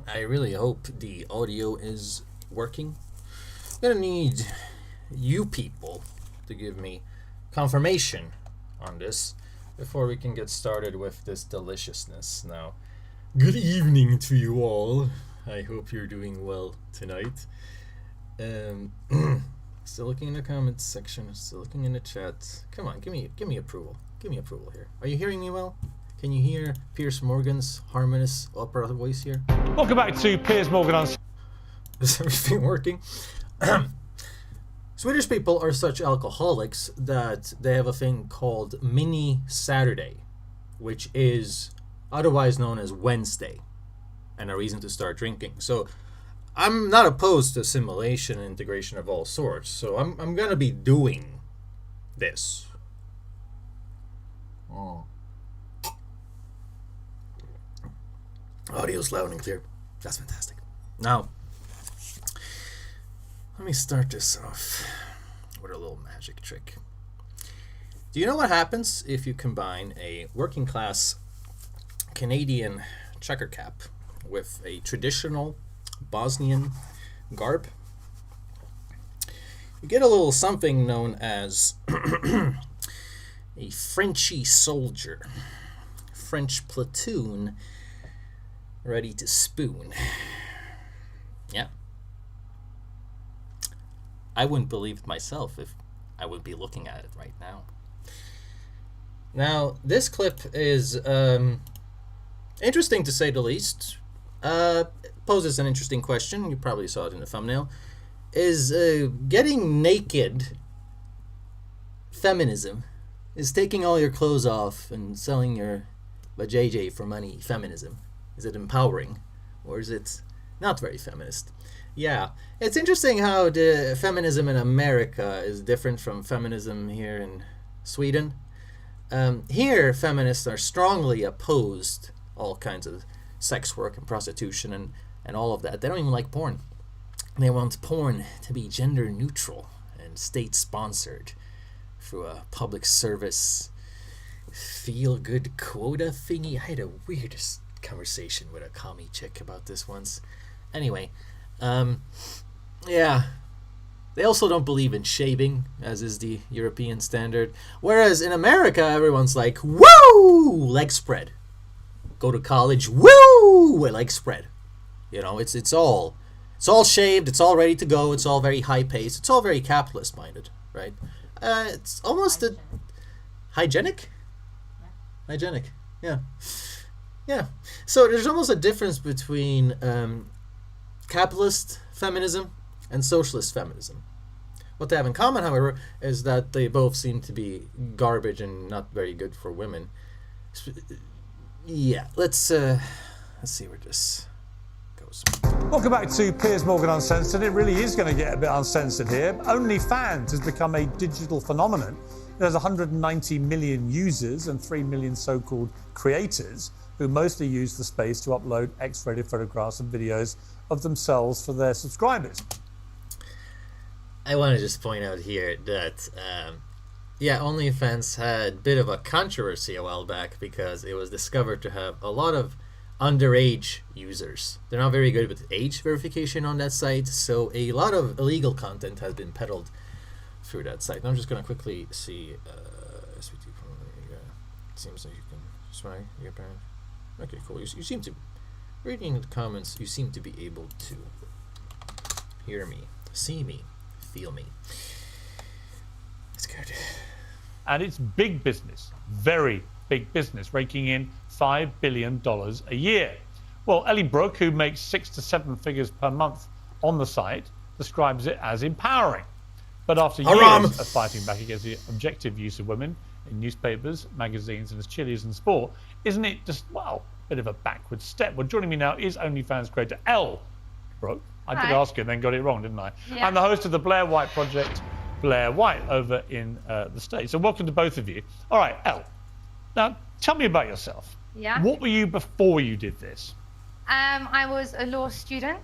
I really hope the audio is working. I'm gonna need you people to give me confirmation on this before we can get started with this deliciousness. Now, good evening to you all. I hope you're doing well tonight. Still looking in the comments section, still looking in the chat. Come on, give me approval. Give me approval here. Are you hearing me well? Can you hear Piers Morgan's harmonious opera voice here? Welcome back to Piers Morgan on... Is everything working? Swedish people are such alcoholics that they have a thing called Mini Saturday, which is otherwise known as Wednesday, and a reason to start drinking. So I'm not opposed to assimilation and integration of all sorts, so I'm gonna be doing this. Oh. Audio's loud and clear. That's fantastic. Now, let me start this off with a little magic trick. Do you know what happens if you combine a working class Canadian checker cap with a traditional Bosnian garb? You get a little something known as a Frenchy soldier. French platoon ready to spoon. Yeah. I wouldn't believe it myself if I would be looking at it right now. Now, this clip is interesting to say the least. Poses an interesting question. You probably saw it in the thumbnail. Is getting naked feminism? Is taking all your clothes off and selling your vajayjay for money feminism? Is it empowering? Or is it not very feminist? Yeah, it's interesting how the feminism in America is different from feminism here in Sweden. Here, feminists are strongly opposed all kinds of sex work and prostitution and all of that. They don't even like porn. They want porn to be gender neutral and state sponsored through a public service feel-good quota thingy. I had a weirdest conversation with a commie chick about this once. Anyway, yeah. They also don't believe in shaving, as is the European standard. Whereas in America, everyone's like, woo! Leg spread. Go to college, woo! Leg spread. You know, it's all shaved, it's all ready to go, it's all very high paced, it's all very capitalist minded, right? It's almost a hygienic? Hygienic, yeah. Yeah. So there's almost a difference between capitalist feminism and socialist feminism. What they have in common, however, is that they both seem to be garbage and not very good for women. Yeah, let's see where this goes. Welcome back to Piers Morgan Uncensored. It really is going to get a bit uncensored here. OnlyFans has become a digital phenomenon. There's 190 million users and 3 million so-called creators who mostly use the space to upload X-rated photographs and videos of themselves for their subscribers. I want to just point out here that, yeah, OnlyFans had a bit of a controversy a while back because it was discovered to have a lot of underage users. They're not very good with age verification on that site, so a lot of illegal content has been peddled through that site. And I'm just going to quickly see, SVT, it seems like you can swag your parent. Okay, cool. You seem to, reading the comments, you seem to be able to hear me, see me, feel me. That's good. And it's big business, very big business, raking in $5 billion a year. Well, Ellie Brooke, who makes 6 to 7 figures per month on the site, describes it as empowering. But after years of fighting back against the objective use of women in newspapers, magazines, and as chillies and sport, isn't it just, well, a bit of a backward step? Well, joining me now is OnlyFans creator Elle Brooke. I did ask you and then got it wrong, didn't I? Yeah. I'm the host of the Blair White Project, Blair White, over in the States. So welcome to both of you. All right, Elle, now tell me about yourself. Yeah. What were you before you did this? I was a law student,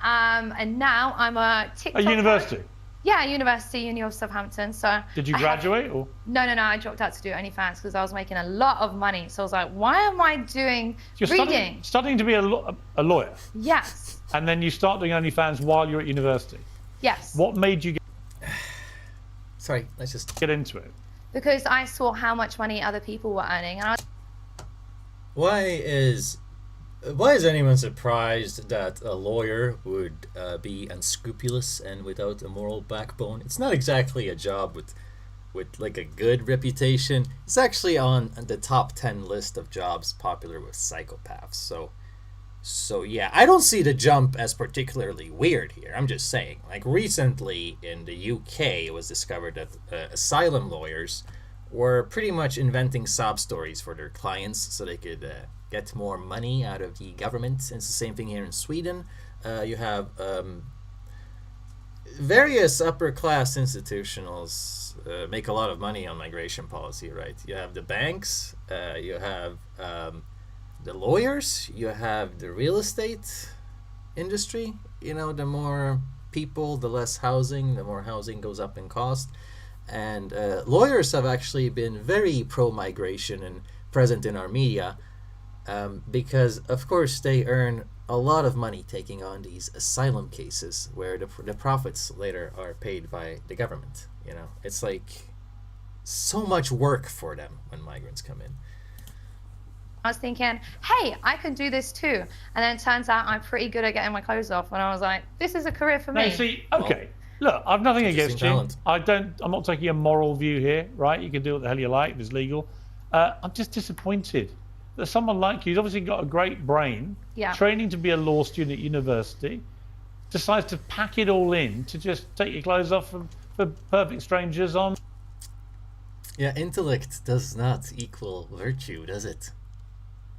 and now I'm a TikTok. At university? Yeah, University of Southampton. So Did you graduate or? No, I dropped out to do OnlyFans because I was making a lot of money. So I was like, why am I doing You're reading? Studying to be a lawyer. Yes. And then you start doing OnlyFans while you're at university. Yes. What made you Sorry, let's just get into it? Because I saw how much money other people were earning, and I was... Why is anyone surprised that a lawyer would be unscrupulous and without a moral backbone? It's not exactly a job with like a good reputation. It's actually on the top 10 list of jobs popular with psychopaths. So yeah, I don't see the jump as particularly weird here. I'm just saying, like recently in the UK, it was discovered that asylum lawyers were pretty much inventing sob stories for their clients so they could get more money out of the government. It's the same thing here in Sweden. You have various upper class institutionals make a lot of money on migration policy, right? You have the banks, you have the lawyers, you have the real estate industry. You know, the more people, the less housing, the more housing goes up in cost. And lawyers have actually been very pro-migration and present in our media because, of course, they earn a lot of money taking on these asylum cases where the profits later are paid by the government. You know, it's like so much work for them when migrants come in. I was thinking, hey, I can do this too. And then it turns out I'm pretty good at getting my clothes off. And I was like, this is a career for me. No, see, okay. Look, I've nothing against you. Talent. I'm not taking a moral view here, right? You can do what the hell you like if it's legal. I'm just disappointed that someone like you's obviously got a great brain, training to be a law student at university, decides to pack it all in to just take your clothes off for perfect strangers on. Yeah, intellect does not equal virtue, does it?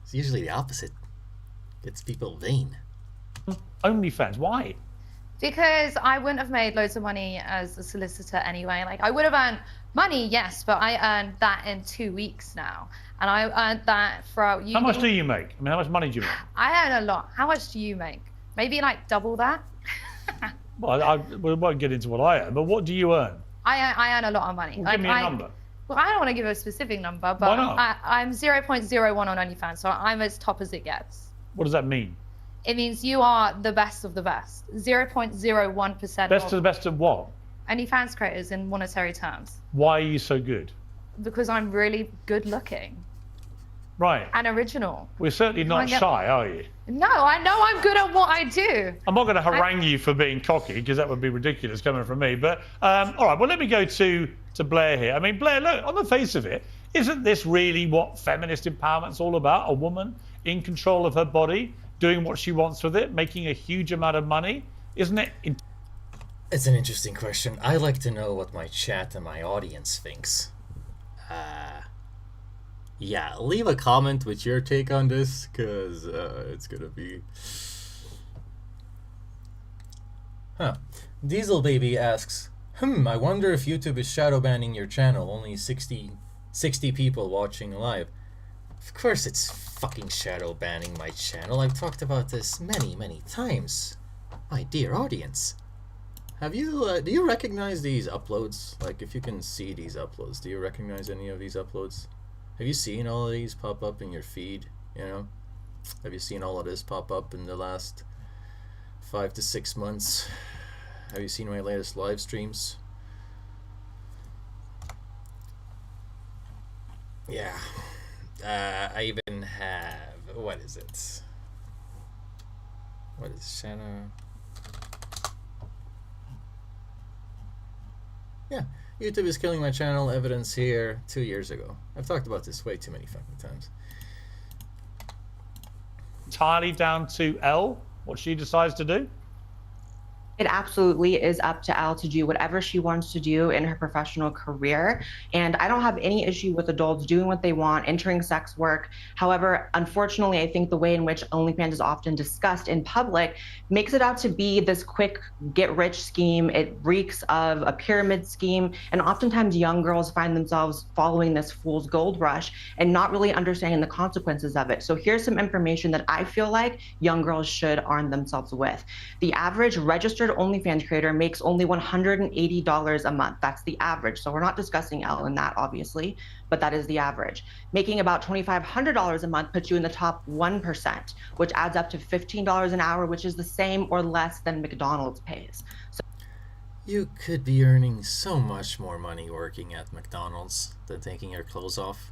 It's usually the opposite. Gets people vain. OnlyFans, why? Because I wouldn't have made loads of money as a solicitor anyway. Like, I would have earned money, yes, but I earned that in 2 weeks now. And I earned that throughout uni. How much do you make? I mean, how much money do you make? I earn a lot. How much do you make? Maybe like double that? Well, we won't get into what I earn, but what do you earn? I earn a lot of money. Well, give me a number. Well, I don't want to give a specific number, but Why not? I'm 0.01 on OnlyFans, so I'm as top as it gets. What does that mean? It means you are the best of the best. 0.01%. Best of the best of what? OnlyFans creators in monetary terms. Why are you so good? Because I'm really good looking. Right. And original. We're certainly not shy, are you? No, I know I'm good at what I do. I'm not going to harangue you for being cocky, because that would be ridiculous coming from me. But, all right, well, let me go to Blair here. I mean, Blair, look, on the face of it, isn't this really what feminist empowerment's all about? A woman in control of her body, doing what she wants with it, making a huge amount of money? Isn't it? It's an interesting question. I like to know what my chat and my audience thinks. Yeah, leave a comment with your take on this, because it's gonna be... Diesel Baby asks, I wonder if YouTube is shadow banning your channel. Only 60 people watching live. Of course it's fucking shadow banning my channel. I've talked about this many times. My dear audience. Have you, do you recognize these uploads? Like, if you can see these uploads, do you recognize any of these uploads? Have you seen all of these pop up in your feed, you know? Have you seen all of this pop up in the last 5 to 6 months? Have you seen my latest live streams? Yeah. I even have... What is it? What is shadow? Yeah. YouTube is killing my channel. Evidence here 2 years ago. I've talked about this way too many fucking times. Entirely down to Elle, what she decides to do? It absolutely is up to Elle to do whatever she wants to do in her professional career. And I don't have any issue with adults doing what they want, entering sex work. However, unfortunately, I think the way in which OnlyFans is often discussed in public makes it out to be this quick get-rich scheme. It reeks of a pyramid scheme. And oftentimes young girls find themselves following this fool's gold rush and not really understanding the consequences of it. So here's some information that I feel like young girls should arm themselves with. The average registered registered OnlyFans creator makes only $180 a month. That's the average. So we're not discussing Elle in that, obviously, but that is the average. Making about $2,500 a month puts you in the top 1%, which adds up to $15 an hour, which is the same or less than McDonald's pays. So You could be earning so much more money working at McDonald's than taking your clothes off.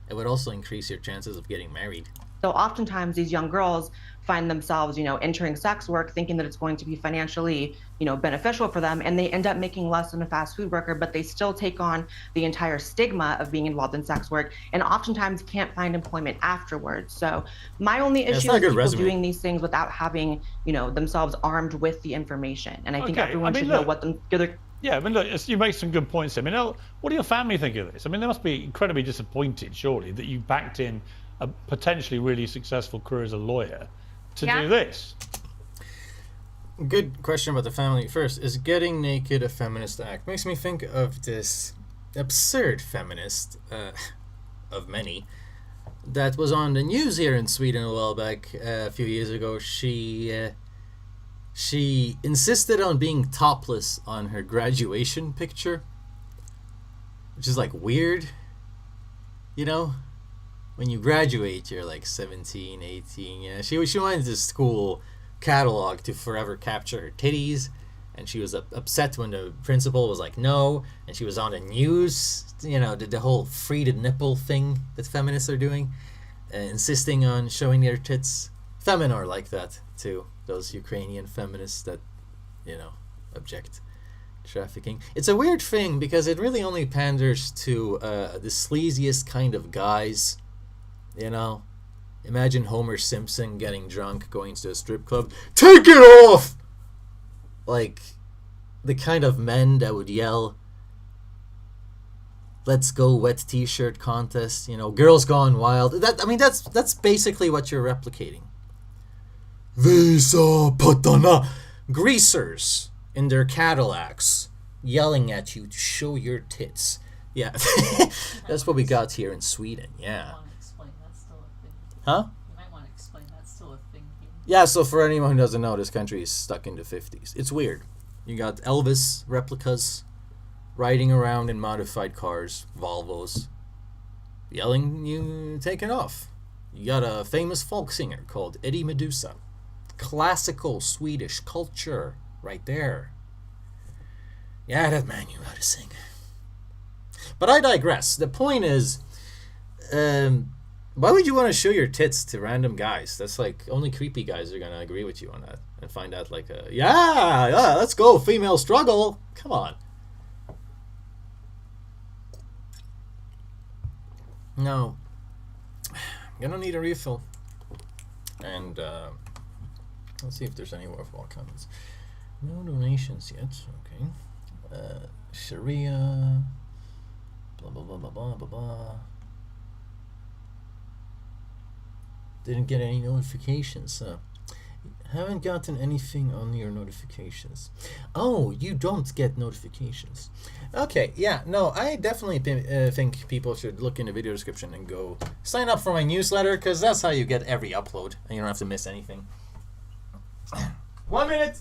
It would also increase your chances of getting married. So oftentimes these young girls find themselves, entering sex work thinking that it's going to be financially, beneficial for them. And they end up making less than a fast food worker, but they still take on the entire stigma of being involved in sex work and oftentimes can't find employment afterwards. So my only issue is people doing these things without having, themselves armed with the information. And I think everyone should know what Yeah, I mean, look, you make some good points. I mean, what do your family think of this? I mean, they must be incredibly disappointed, surely, that you backed in a potentially really successful career as a lawyer to do this. Good question about the family. First, is getting naked a feminist act? Makes me think of this absurd feminist, of many, that was on the news here in Sweden a while back, a few years ago. She insisted on being topless on her graduation picture, which is like weird, when you graduate, you're like 17, 18. Yeah, she wanted the school catalog to forever capture her titties, and she was upset when the principal was like, no, and she was on the news, the whole free the nipple thing that feminists are doing, insisting on showing their tits. Femin are like that too, those Ukrainian feminists that, object trafficking. It's a weird thing because it really only panders to the sleaziest kind of guys. Imagine Homer Simpson getting drunk, going to a strip club. Take it off! Like, the kind of men that would yell, let's go wet t-shirt contest, girls gone wild. That's basically what you're replicating. Visa patana. Greasers in their Cadillacs yelling at you to show your tits. Yeah, that's what we got here in Sweden. Yeah. Huh? You might want to explain that's still a thing here. Yeah, so for anyone who doesn't know, this country is stuck in the 50s. It's weird. You got Elvis replicas riding around in modified cars, Volvos, yelling you take it off. You got a famous folk singer called Eddie Meduza. Classical Swedish culture right there. Yeah, that man knew how to sing. But I digress. The point is, why would you want to show your tits to random guys? That's like, only creepy guys are going to agree with you on that and find out like, yeah, let's go, female struggle. Come on. No. I'm going to need a refill. And let's see if there's any worthwhile comments. No donations yet. Okay. Sharia. Blah, blah, blah, blah, blah, blah, blah. Didn't get any notifications. Haven't gotten anything on your notifications. Oh, you don't get notifications. Okay, yeah, no, I definitely think people should look in the video description and go sign up for my newsletter, because that's how you get every upload, and you don't have to miss anything. 1 minute!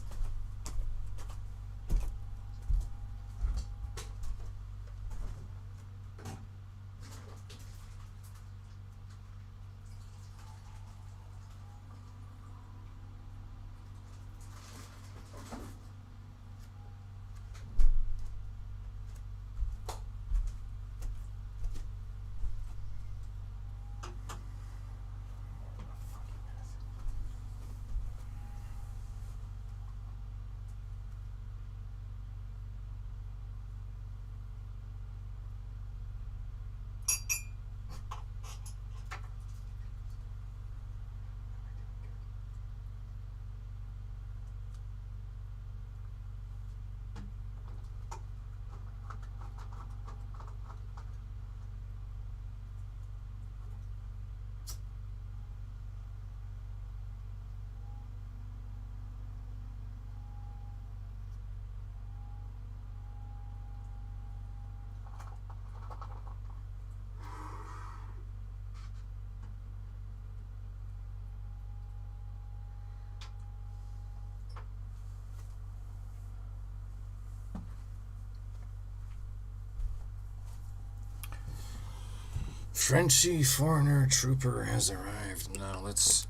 Frenchy foreigner trooper has arrived. Now let's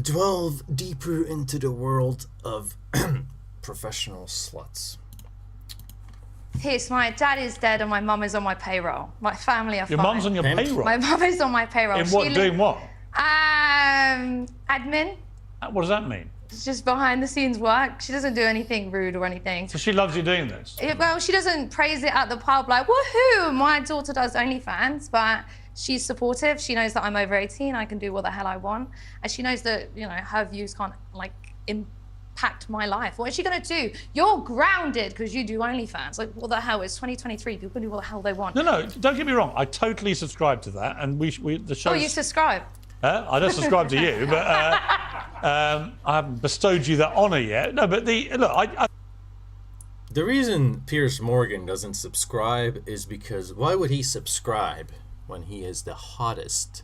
delve deeper into the world of professional sluts. Pierce, my dad is dead and my mum is on my payroll. My family are Your fine. mum's on your payroll? My mum is on my payroll. In what, doing what? Admin. What does that mean? It's just behind the scenes work. She doesn't do anything rude or anything. So she loves you doing this? Well, she doesn't praise it at the pub like, woohoo, my daughter does OnlyFans, but she's supportive. She knows that I'm over 18, I can do what the hell I want. And she knows that, you know, her views can't, like, impact my life. What is she gonna do? You're grounded because you do OnlyFans. Like, what the hell? It's 2023, people can do what the hell they want. No, don't get me wrong. I totally subscribe to that, and the show. Oh, you subscribe? I don't subscribe to you, but I haven't bestowed you that honour yet. No, but I The reason Piers Morgan doesn't subscribe is because why would he subscribe when he is the hottest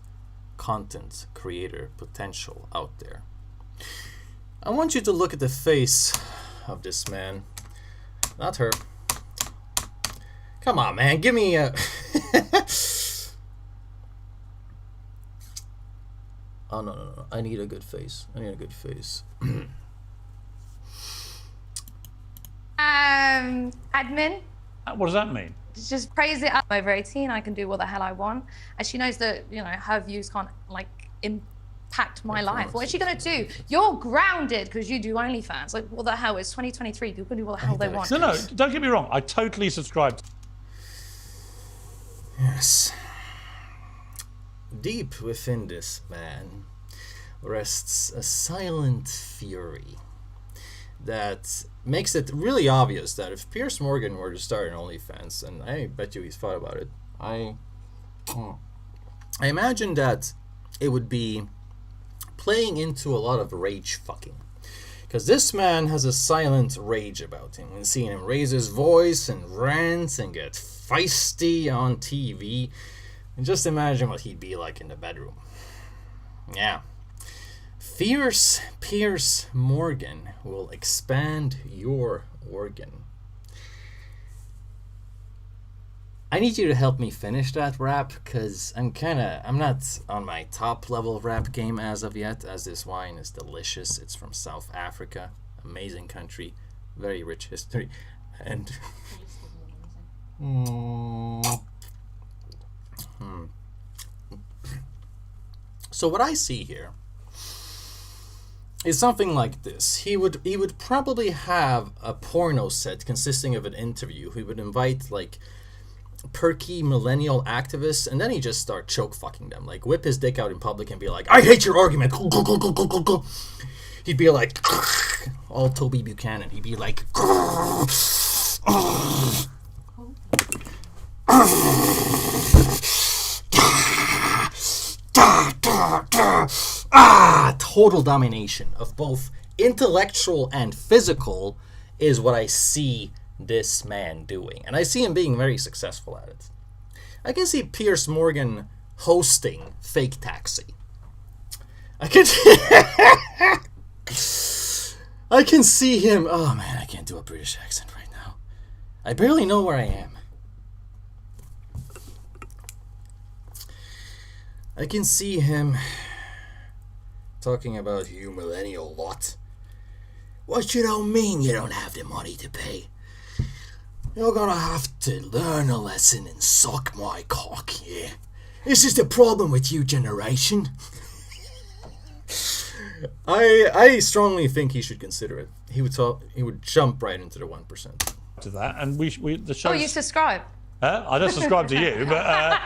content creator potential out there? I want you to look at the face of this man. Not her. Come on, man. Give me a... Oh, no. I need a good face. Admin. what does that mean? Just praise it up. I'm over 18, I can do what the hell I want. And she knows that, you know, her views can't, like, impact my life. What is she gonna do? You're grounded because you do OnlyFans. Like, what the hell? It's 2023, people can do what the hell they want. No, don't get me wrong. I totally subscribe. Yes. Deep within this man rests a silent fury that makes it really obvious that if Piers Morgan were to start an OnlyFans, and I bet you he's thought about it, I imagine that it would be playing into a lot of rage fucking. Because this man has a silent rage about him. And seeing him raise his voice and rant and get feisty on TV, and just imagine what he'd be like in the bedroom. Yeah. Fierce Piers Morgan will expand your organ. I need you to help me finish that rap, because I'm not on my top level rap game as of yet, as this wine is delicious. It's from South Africa. Amazing country. Very rich history. And... So what I see here is something like this. He would probably have a porno set consisting of an interview. He would invite like perky millennial activists, and then he just start choke fucking them, like whip his dick out in public and be like, "I hate your argument." He'd be like all Toby Buchanan. He'd be like total domination of both intellectual and physical is what I see this man doing. And I see him being very successful at it. I can see Piers Morgan hosting Fake Taxi. I can see him... Oh man, I can't do a British accent right now. I barely know where I am. I can see him talking about you millennial lot. What you don't mean you don't have the money to pay? You're gonna have to learn a lesson and suck my cock, yeah? This is the problem with you generation. I strongly think he should consider it. He would jump right into the 1%. To that, and the show. Oh, you subscribe? I don't subscribe to you, but I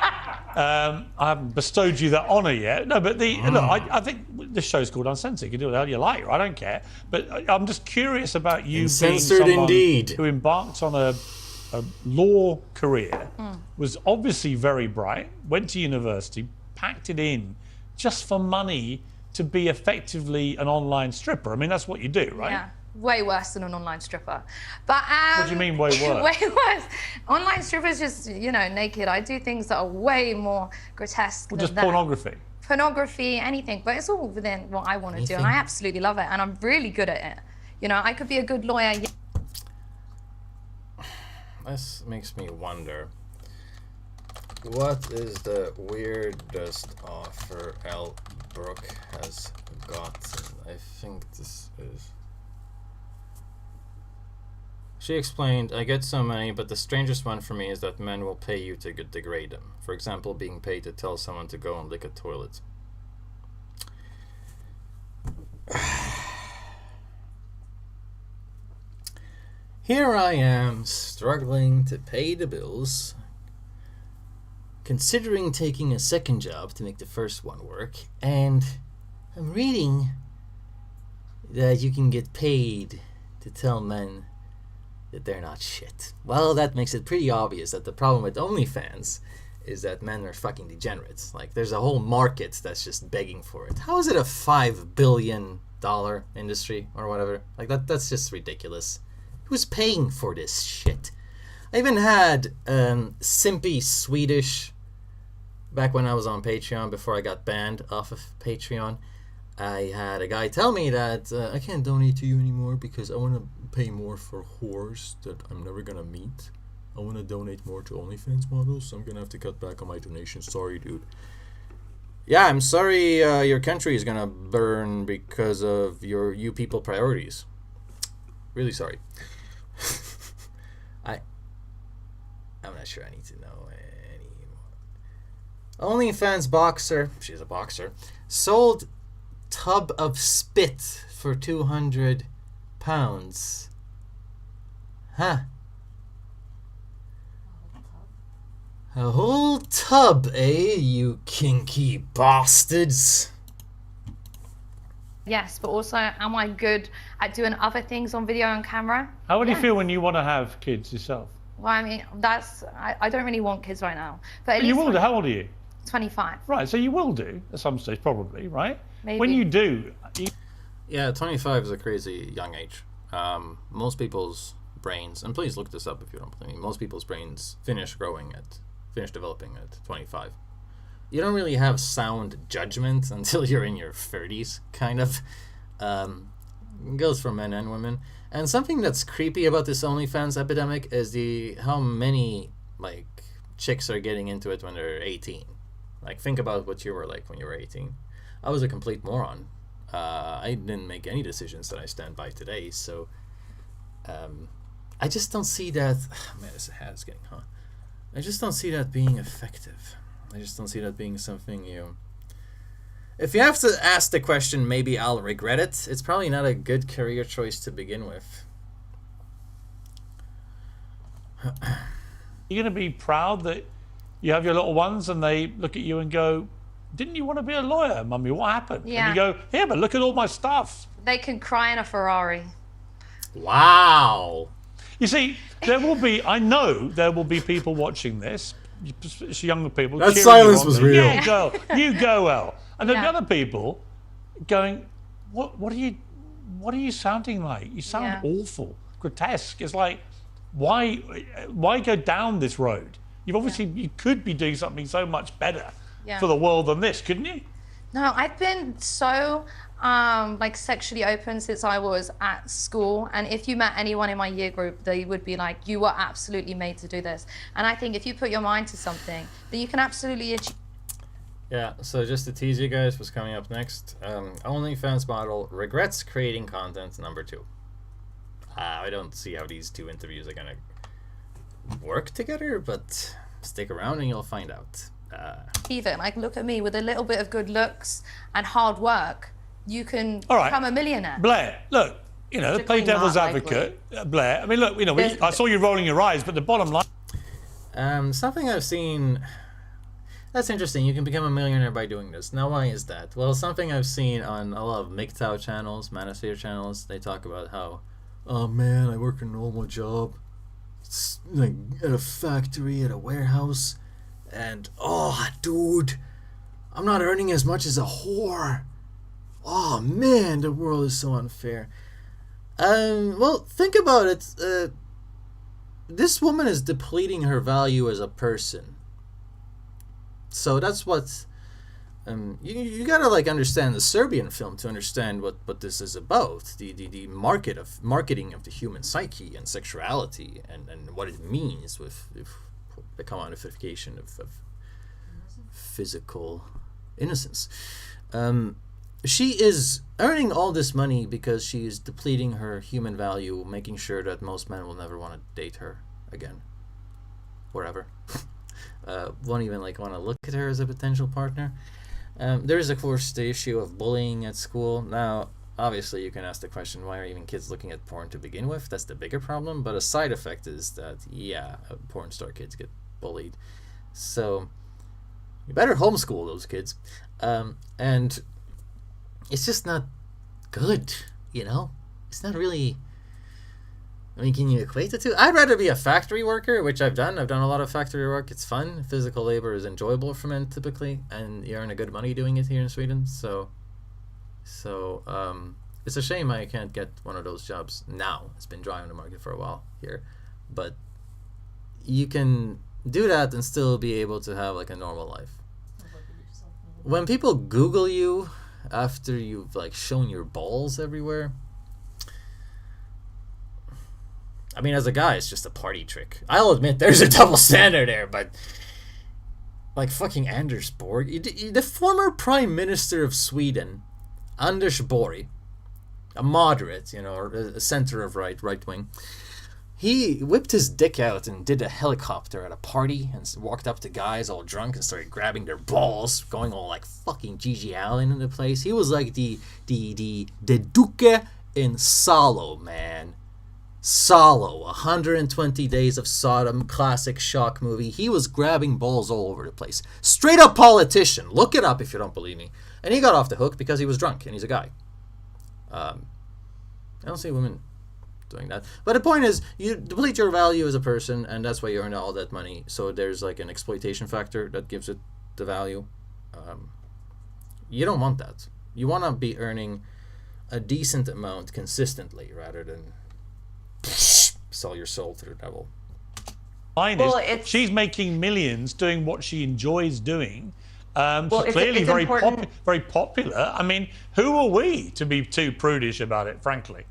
haven't bestowed you that honour yet. No, but look, I think this show's called Uncensored. You can do whatever you like. I don't care. But I'm just curious about you being someone who embarked on a law career, was obviously very bright, went to university, packed it in just for money to be effectively an online stripper. I mean, that's what you do, right? Yeah. Way worse than an online stripper. But what do you mean way worse? Way worse. Online strippers just, you know, naked. I do things that are way more grotesque than just that. Pornography, anything. But it's all within what I want to do, and I absolutely love it, and I'm really good at it. You know, I could be a good lawyer. This makes me wonder. What is the weirdest offer L. Brooke has gotten? I think this is... She explained, I get so many, but the strangest one for me is that men will pay you to degrade them. For example, being paid to tell someone to go and lick a toilet. Here I am, struggling to pay the bills, considering taking a second job to make the first one work, and I'm reading that you can get paid to tell men that they're not shit. Well, that makes it pretty obvious that the problem with OnlyFans is that men are fucking degenerates. Like, there's a whole market that's just begging for it. How is it a $5 billion industry or whatever? Like, that's just ridiculous. Who's paying for this shit? I even had simpy Swedish back when I was on Patreon before I got banned off of Patreon. I had a guy tell me that I can't donate to you anymore because I want to pay more for whores that I'm never gonna meet. I want to donate more to OnlyFans models, so I'm gonna have to cut back on my donations. Sorry, dude. Yeah, I'm sorry your country is gonna burn because of you people priorities. Really sorry. I'm not sure I need to know anymore. OnlyFans boxer, she's a boxer, sold tub of spit for £200. Huh. A whole tub, eh, you kinky bastards? Yes, but also, am I good at doing other things on video and camera? How would you feel when you want to have kids yourself? Well, I mean, I don't really want kids right now. But at You least will do. How old are you? 25. Right, so you will do at some stage, probably, right? Maybe. When you do, Yeah, 25 is a crazy young age. Most people's brains, and please look this up if you don't believe me, most people's brains finish developing at 25. You don't really have sound judgment until you're in your 30s, kind of. It goes for men and women. And something that's creepy about this OnlyFans epidemic is how many like chicks are getting into it when they're 18. Like, think about what you were like when you were 18. I was a complete moron. I didn't make any decisions that I stand by today, so I just don't see that. Man, this hat is getting hot. I just don't see that being effective. I just don't see that being something you... If you have to ask the question, maybe I'll regret it, it's probably not a good career choice to begin with. you're going to be proud that you have your little ones and they look at you and go, didn't you want to be a lawyer, Mummy? What happened? Yeah. And you go, here, but look at all my stuff. They can cry in a Ferrari. Wow. You see, I know there will be people watching this, younger people. That cheering silence you on, was going, real. Yeah, you go, El. And there'll be Yeah. other people going, what are you sounding like? You sound awful, grotesque. It's like, why go down this road? You've obviously, you could be doing something so much better for the world than this, couldn't you? No, I've been so like sexually open since I was at school, and if you met anyone in my year group, they would be like, you were absolutely made to do this. And I think if you put your mind to something, then you can absolutely achieve. Yeah, so just to tease you guys, what's coming up next. OnlyFans model regrets creating content #2. I don't see how these two interviews are gonna work together, but stick around and you'll find out. It. Like, look at me, with a little bit of good looks and hard work, you can become a millionaire. Blair, look, you know, play Typically devil's not advocate. Blair, I mean, look, you know, I saw you rolling your eyes, but the bottom line. Something I've seen that's interesting. You can become a millionaire by doing this. Now, why is that? Well, something I've seen on a lot of MGTOW channels, Manosphere channels, they talk about how, oh man, I work a normal job. It's like at a factory, at a warehouse. And, oh, dude, I'm not earning as much as a whore. Oh, man, the world is so unfair. Well, think about it. This woman is depleting her value as a person. So that's what... you gotta, like, understand the Serbian film to understand what this is about. The marketing of the human psyche and sexuality and what it means with the commodification of physical innocence. She is earning all this money because she's depleting her human value, making sure that most men will never want to date her again. Wherever. Won't even like want to look at her as a potential partner. There is, of course, the issue of bullying at school. Now, obviously, you can ask the question, why are even kids looking at porn to begin with? That's the bigger problem. But a side effect is that, yeah, porn star kids get bullied. So, you better homeschool those kids. And it's just not good, you know? It's not really... I mean, can you equate the two? I'd rather be a factory worker, which I've done. I've done a lot of factory work. It's fun. Physical labor is enjoyable for men, typically. And you earn a good money doing it here in Sweden. So it's a shame I can't get one of those jobs now. It's been dry on the market for a while here. But you can do that and still be able to have like a normal life. When people Google you after you've like shown your balls everywhere, I mean, as a guy, it's just a party trick. I'll admit there's a double standard there, but like fucking Anders Borg, the former Prime Minister of Sweden, Anders Borg, a moderate, you know, or a center of right wing, he whipped his dick out and did a helicopter at a party and walked up to guys all drunk and started grabbing their balls, going all like fucking Gigi Allen in the place. He was like the Duque in Salo, man. Salo, 120 Days of Sodom, classic shock movie. He was grabbing balls all over the place. Straight up politician. Look it up if you don't believe me. And he got off the hook because he was drunk and he's a guy. I don't see women doing that. But the point is, you deplete your value as a person, and that's why you earn all that money. So there's like an exploitation factor that gives it the value. You don't want that. You want to be earning a decent amount consistently rather than sell your soul to the devil. Mine is, she's making millions doing what she enjoys doing. She's clearly very popular. I mean, who are we to be too prudish about it, frankly?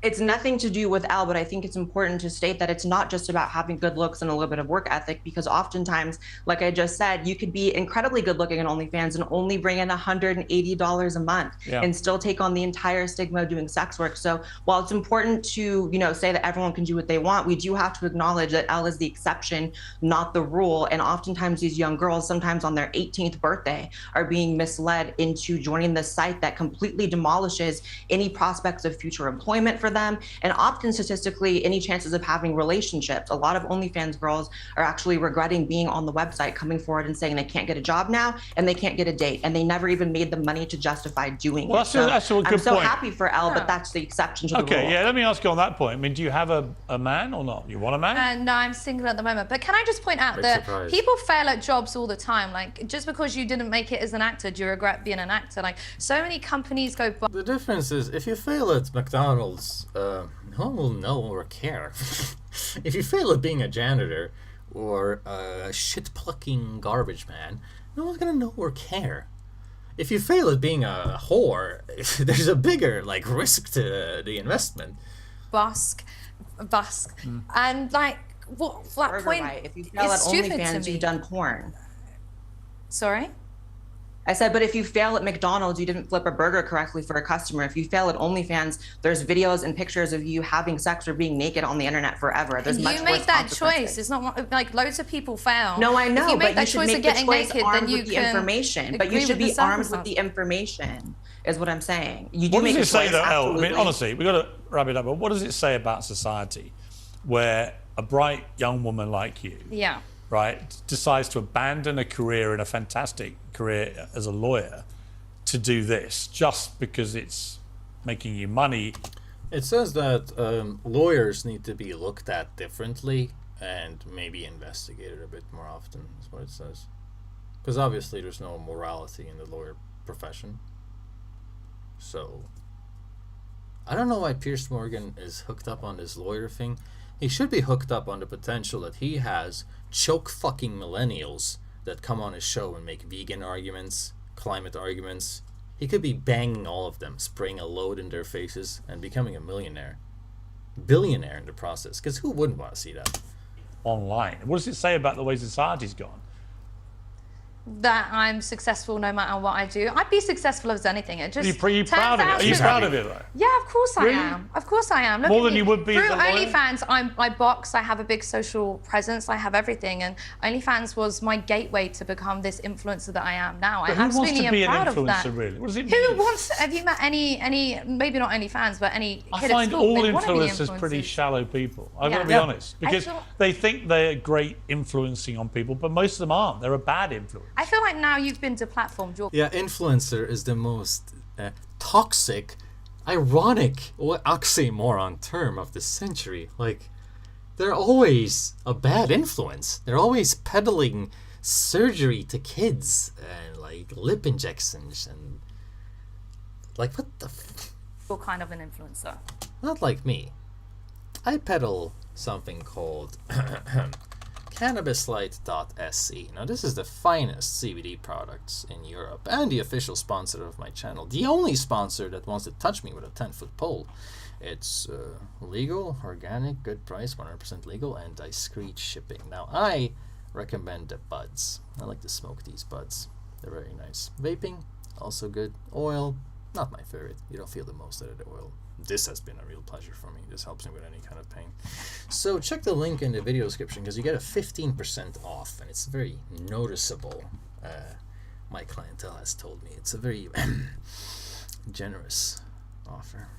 It's nothing to do with Elle, but I think it's important to state that it's not just about having good looks and a little bit of work ethic, because oftentimes, like I just said, you could be incredibly good looking on OnlyFans and only bring in $180 a month and still take on the entire stigma of doing sex work. So while it's important to, you know, say that everyone can do what they want, we do have to acknowledge that Elle is the exception, not the rule. And oftentimes these young girls, sometimes on their 18th birthday, are being misled into joining this site that completely demolishes any prospects of future employment for them, and often statistically any chances of having relationships. A lot of OnlyFans girls are actually regretting being on the website, coming forward and saying they can't get a job now and they can't get a date, and they never even made the money to justify doing it. That's a good I'm so point. happy for Elle, but that's the exception to the rule. Okay, yeah, let me ask you on that point. I mean, do you have a man or not? You want a man? No, I'm single at the moment. But can I just point out that people fail at jobs all the time. Like, just because you didn't make it as an actor, do you regret being an actor? Like, so many companies go... The difference is, if you fail at McDonald's, no one will know or care. If you fail at being a janitor or a shit-plucking garbage man, no one's gonna know or care. If you fail at being a whore, there's a bigger like risk to the investment. Busk, and like what that point? Right. If you fail at OnlyFans, you've done porn. Sorry. I said, but if you fail at McDonald's, you didn't flip a burger correctly for a customer. If you fail at OnlyFans, there's videos and pictures of you having sex or being naked on the internet forever. There's much you make that choice. It's not like loads of people fail. No, I know, if you make but that you should choice make of the getting choice naked, armed then you with the can information. But you should be armed with the information, is what I'm saying. You do what make does it a choice, say though, Elle? I mean, absolutely. honestly, we've got to wrap it up, but what does it say about society where a bright young woman like you, right, decides to abandon a career and a fantastic career as a lawyer to do this just because it's making you money? It says that lawyers need to be looked at differently and maybe investigated a bit more often, is what it says. Because obviously there's no morality in the lawyer profession. So, I don't know why Piers Morgan is hooked up on this lawyer thing. He should be hooked up on the potential that he has choke fucking millennials that come on his show and make vegan arguments, climate arguments. He could be banging all of them, spraying a load in their faces, and becoming a millionaire. Billionaire in the process. Because who wouldn't want to see that? Online. What does it say about the way society's gone? that I'm successful no matter what I do. I'd be successful as anything. It just Are you proud of it? Are you proud of it though? Yeah, of course Really? I am. Of course I am. Look More at than me. you would be as Through a lawyer? OnlyFans, I box. I have a big social presence. I have everything, and OnlyFans was my gateway to become this influencer that I am now. But I who wants absolutely to am be an proud of that. influencer, really? What does it mean? Who wants? Have you met any? Maybe not OnlyFans, but any I kid at find school? all They wanna be influencers pretty influencers. shallow people. I've got to be Yeah. honest, I because feel- they think they're great influencing on people, but most of them aren't. They're a bad influence. I feel like now you've been deplatformed. Yeah, influencer is the most toxic, ironic, or oxymoron term of the century. Like, they're always a bad influence. They're always peddling surgery to kids and like lip injections and like what the. You're kind of an influencer. Not like me. I peddle something called cannabislight.se. Now, this is the finest CBD products in Europe and the official sponsor of my channel. The only sponsor that wants to touch me with a 10-foot pole. It's legal, organic, good price, 100% legal, and discreet shipping. Now, I recommend the buds. I like to smoke these buds. They're very nice. Vaping, also good. Oil, not my favorite. You don't feel the most out of the oil. This has been a real pleasure for me. This helps me with any kind of pain. So check the link in the video description because you get a 15% off, and it's very noticeable. My clientele has told me it's a very generous offer.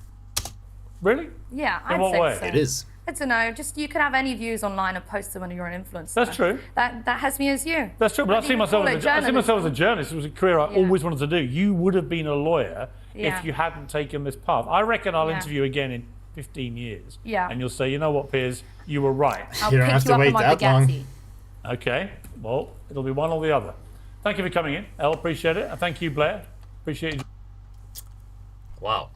Really? Yeah, In I'd what say way? so. It is. I don't know. Just you could have any views online and post them when you're an influencer. That's true. That has me as you. That's true, but I see myself as a journalist. It was a career I always wanted to do. You would have been a lawyer Yeah. if you hadn't taken this path. I reckon I'll Yeah. interview again in 15 years. Yeah. And you'll say, you know what, Piers, you were right. I'll You don't pick have you to up wait on my that long. Bugatti. Okay, well, it'll be one or the other. Thank you for coming in. Elle, appreciate it. And thank you, Blair. Appreciate you. Wow.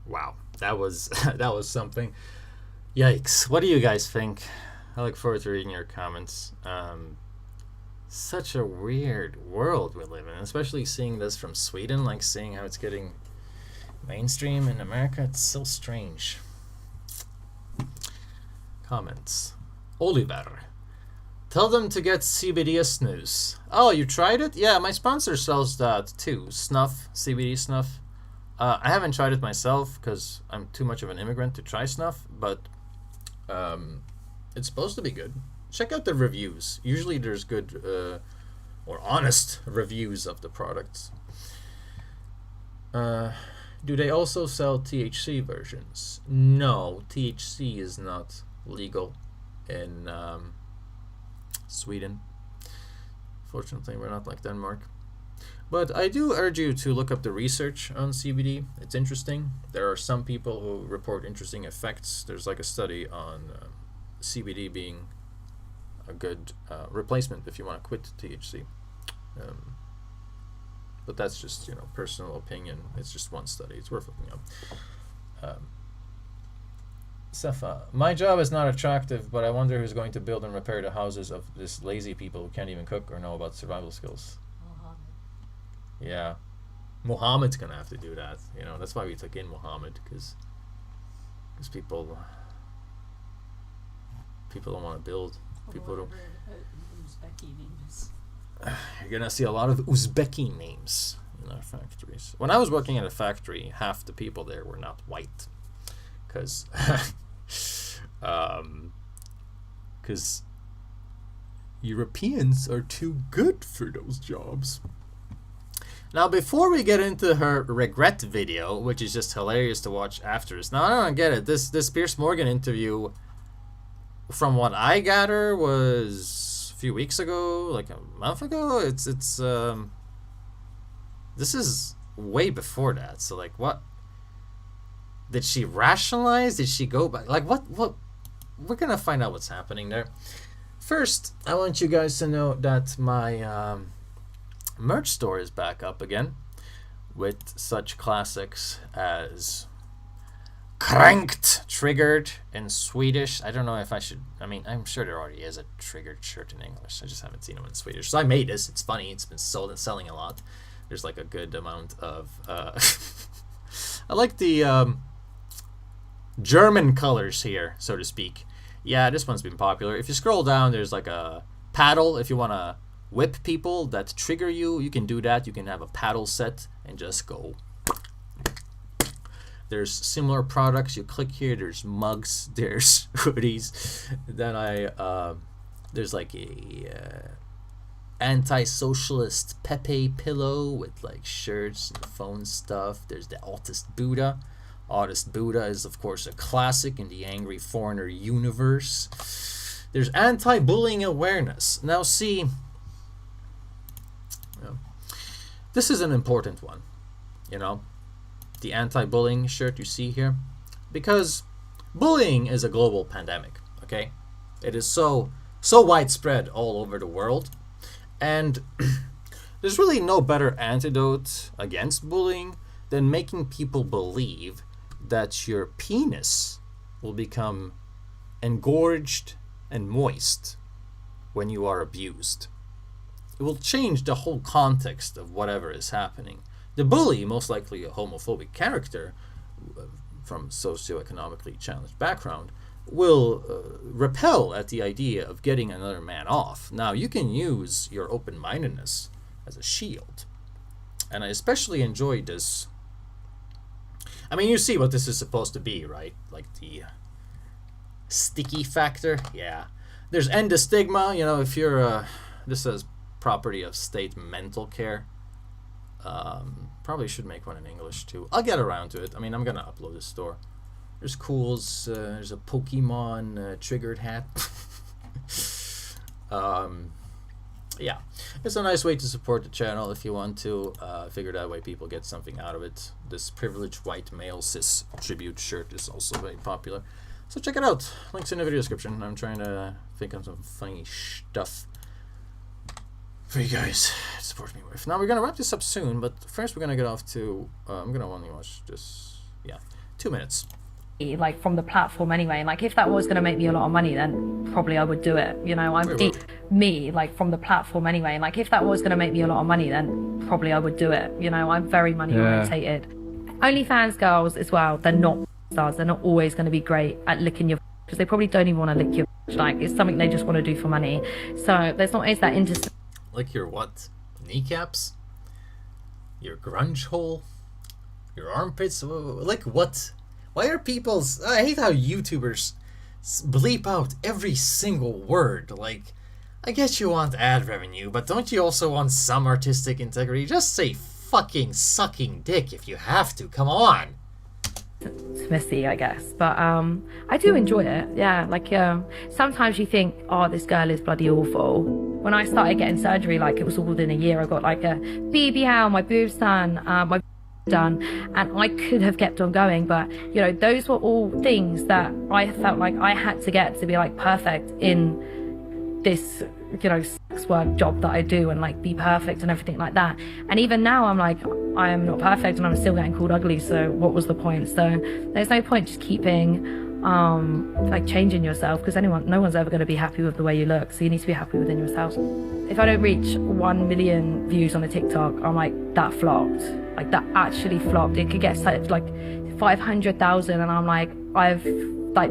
Wow. That was that was something. Yikes. What do you guys think? I look forward to reading your comments. Such a weird world we live in, especially seeing this from Sweden, like seeing how it's getting mainstream in America. It's so strange. Comments. Oliver. Tell them to get CBD snus. Oh, you tried it? Yeah, my sponsor sells that too. Snuff, CBD snuff. I haven't tried it myself because I'm too much of an immigrant to try snuff, but it's supposed to be good. Check out the reviews. Usually there's good or honest reviews of the products. Do they also sell THC versions? No, THC is not legal in Sweden. Fortunately, we're not like Denmark. But I do urge you to look up the research on CBD. It's interesting. There are some people who report interesting effects. There's like a study on CBD being a good replacement if you want to quit THC. But that's just, personal opinion. It's just one study. It's worth looking up. Safa, my job is not attractive, but I wonder who's going to build and repair the houses of this lazy people who can't even cook or know about survival skills. Yeah, Muhammad's gonna have to do that. That's why we took in Muhammad, because people don't want to build. People don't. You're gonna see a lot of Uzbeki names in our factories. When I was working at a factory, half the people there were not white, because Europeans are too good for those jobs. Now, before we get into her regret video, which is just hilarious to watch after this. Now, I don't get it. This Piers Morgan interview, from what I gather, was a few weeks ago, like a month ago. It's this is way before that. So, like, what? Did she rationalize? Did she go back? Like, what? We're gonna find out what's happening there. First, I want you guys to know that my merch store is back up again with such classics as Cranked, Triggered in Swedish. I don't know if I should, I'm sure there already is a Triggered shirt in English. I just haven't seen them in Swedish. So I made this. It's funny. It's been sold and selling a lot. There's like a good amount of I like the German colors here, so to speak. Yeah, this one's been popular. If you scroll down, there's like a paddle. If you want to whip people that trigger you, you can do that. You can have a paddle set and just go. There's similar products. You click here. There's mugs. There's hoodies. Then there's like a anti-socialist Pepe pillow with like shirts and phone stuff. There's the Autist Buddha. Autist Buddha is of course a classic in the Angry Foreigner universe. There's anti-bullying awareness. Now see, this is an important one, you know, the anti-bullying shirt you see here, because bullying is a global pandemic, okay? It is so widespread all over the world, and there's really no better antidote against bullying than making people believe that your penis will become engorged and moist when you are abused. It will change the whole context of whatever is happening. The bully, most likely a homophobic character from socioeconomically challenged background, will repel at the idea of getting another man off. Now, you can use your open-mindedness as a shield. And I especially enjoyed this. I mean, you see what this is supposed to be, right? Like the sticky factor. Yeah. There's end of stigma. You know, if you're this says property of state mental care. Probably should make one in English too. I'll get around to it. I mean, I'm gonna upload this store. There's cools. There's a Pokemon triggered hat. Yeah, it's a nice way to support the channel if you want to. Figure that way people get something out of it. This privileged white male cis tribute shirt is also very popular. So check it out. Links in the video description. I'm trying to think of some funny stuff for you guys to support me with. Now we're gonna wrap this up soon, but first we're gonna get off to I'm gonna only watch this 2 minutes. Like from the platform anyway, like if that was going to make me a lot of money, then probably I would do it, you know. I'm deep me, like from the platform anyway, like if that was going to make me a lot of money, then probably I would do it, you know. I'm very money orientated. OnlyFans girls as well, they're not stars. They're not always going to be great at licking your, because they probably don't even want to lick your, like it's something they just want to do for money. So there's not always that interesting. Like your what? Kneecaps? Your grunge hole? Your armpits? Like what? Why are people's... I hate how YouTubers bleep out every single word. Like, I guess you want ad revenue, but don't you also want some artistic integrity? Just say fucking sucking dick if you have to. Come on. It's messy, I guess, but I do enjoy it. Yeah, like sometimes you think, oh, this girl is bloody awful. When I started getting surgery, like it was all within a year. I got like a BBL, my boobs done, my done, and I could have kept on going, but you know, those were all things that I felt like I had to get to be like perfect in this, you know, sex work job that I do, and like be perfect and everything like that. And even now I'm like, I am not perfect and I'm still getting called ugly, so what was the point? So there's no point just keeping like changing yourself, because no one's ever going to be happy with the way you look, so you need to be happy within yourself. If I don't reach 1 million views on a TikTok, I'm like, that flopped. Like that actually flopped. It could get like 500,000 and I'm like,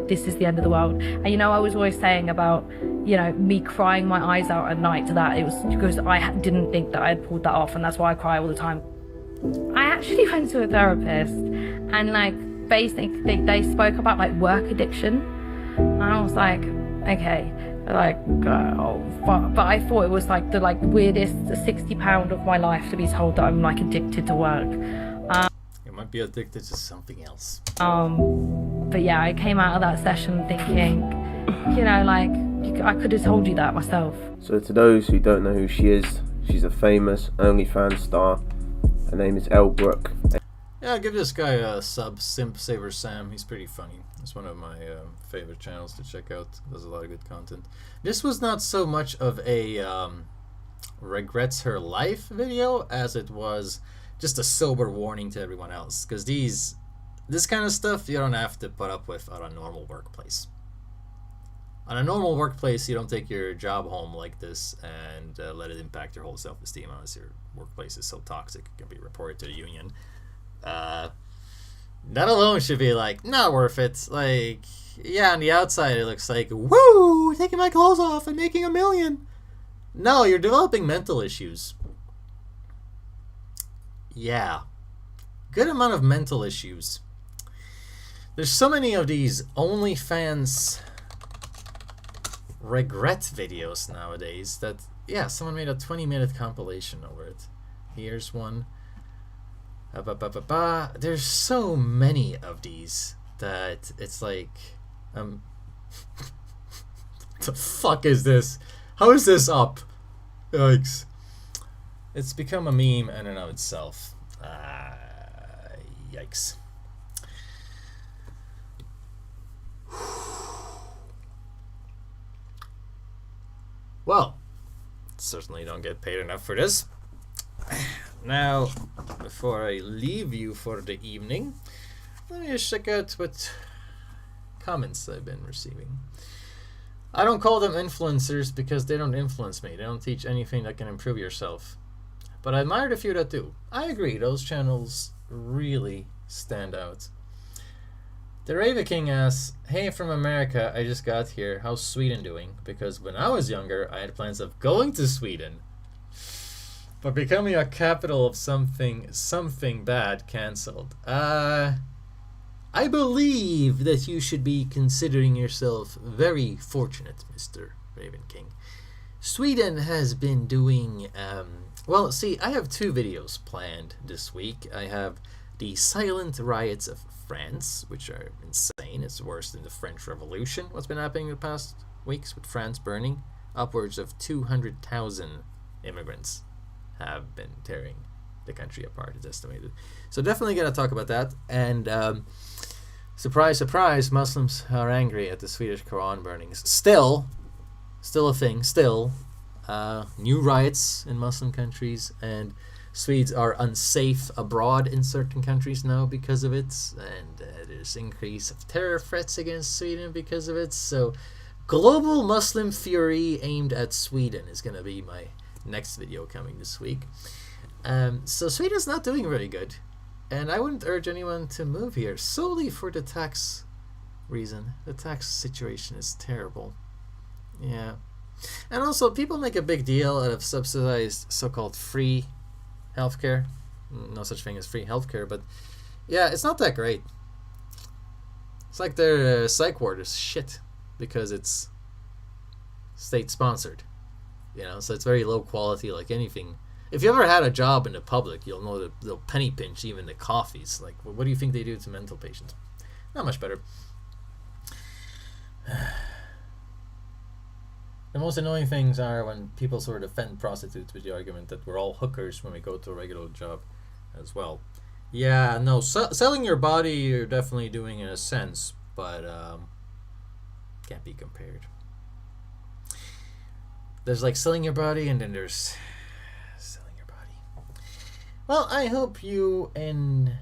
this is the end of the world. And you know, I was always saying about, you know, me crying my eyes out at night to that. It was because I didn't think that I had pulled that off, and that's why I cry all the time. I actually went to a therapist, and like basically they spoke about like work addiction, and I was like, okay, like but I thought it was like the weirdest £60 of my life to be told that I'm like addicted to work. You might be addicted to something else. But yeah, I came out of that session thinking, you know, like I could have told you that myself. So to those who don't know who she is, she's a famous OnlyFans star. Her name is Elle Brooke. Yeah, give this guy a sub, Simp Saver Sam. He's pretty funny. It's one of my favorite channels to check out. Does a lot of good content. This was not so much of a regrets her life video as it was just a sober warning to everyone else. Because this kind of stuff you don't have to put up with on a normal workplace. On a normal workplace, you don't take your job home like this and let it impact your whole self-esteem unless your workplace is so toxic it can be reported to the union. That alone should be like, not worth it. Like, yeah, on the outside it looks like, woo, taking my clothes off and making $1 million. No, you're developing mental issues. Yeah. Good amount of mental issues. There's so many of these OnlyFans regret videos nowadays that, yeah, someone made a 20-minute compilation over it. Here's one. There's so many of these that it's like, what the fuck is this? How is this up? Yikes. It's become a meme in and of itself. Yikes. Well, certainly don't get paid enough for this. Now, before I leave you for the evening, let me just check out what comments I've been receiving. I don't call them influencers because they don't influence me. They don't teach anything that can improve yourself. But I admired a few that do. I agree, those channels really stand out. The Raven King asks, hey, from America, I just got here. How's Sweden doing? Because when I was younger, I had plans of going to Sweden. But becoming a capital of something bad cancelled. I believe that you should be considering yourself very fortunate, Mr. Raven King. Sweden has been doing, well, see, I have 2 videos planned this week. I have the silent riots of France, which are insane. It's worse than the French Revolution, what's been happening in the past weeks with France burning. Upwards of 200,000 immigrants have been tearing the country apart, it's estimated. So definitely gotta talk about that. And surprise, surprise, Muslims are angry at the Swedish Quran burnings. Still a thing. New riots in Muslim countries, and Swedes are unsafe abroad in certain countries now because of it, and there's increase of terror threats against Sweden because of it. So global Muslim fury aimed at Sweden is going to be my next video coming this week. So Sweden's not doing very good, and I wouldn't urge anyone to move here solely for the tax reason. The tax situation is terrible. Yeah. And also, people make a big deal out of subsidized so-called free healthcare. No such thing as free healthcare, but yeah, it's not that great. It's like their psych ward is shit because it's state-sponsored. You know, so it's very low quality, like anything. If you ever had a job in the public, you'll know that they'll penny pinch even the coffees. Like, what do you think they do to mental patients? Not much better. The most annoying things are when people sort of defend prostitutes with the argument that we're all hookers when we go to a regular job as well. Yeah, no, selling your body you're definitely doing in a sense, but can't be compared. There's like selling your body, and then there's selling your body. Well, I hope you and...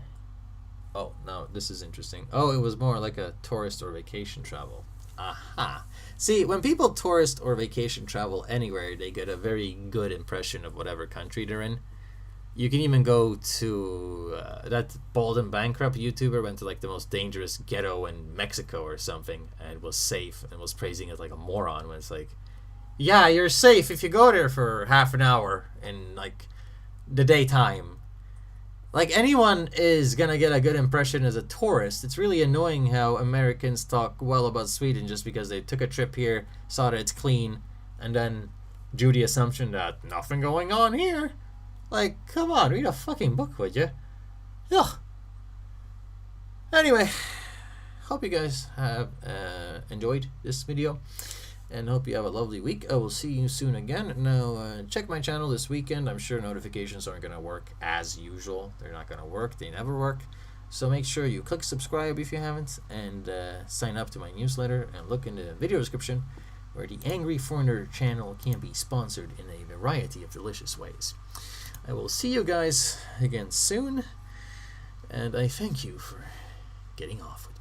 Oh, no, this is interesting. Oh, it was more like a tourist or vacation travel. Aha. See, when people tourist or vacation travel anywhere, they get a very good impression of whatever country they're in. You can even go to that bald and bankrupt YouTuber went to like the most dangerous ghetto in Mexico or something and was safe and was praising it like a moron when it's like, yeah, you're safe if you go there for half an hour in like the daytime. Like, anyone is gonna get a good impression as a tourist. It's really annoying how Americans talk well about Sweden just because they took a trip here, saw that it's clean, and then drew the assumption that nothing going on here. Like, come on, read a fucking book, would you? Ugh. Anyway, hope you guys have enjoyed this video, and hope you have a lovely week. I will see you soon again. Now, check my channel this weekend. I'm sure notifications aren't going to work as usual. They're not going to work. They never work. So make sure you click subscribe if you haven't, and sign up to my newsletter, and look in the video description where the Angry Foreigner channel can be sponsored in a variety of delicious ways. I will see you guys again soon, and I thank you for getting off with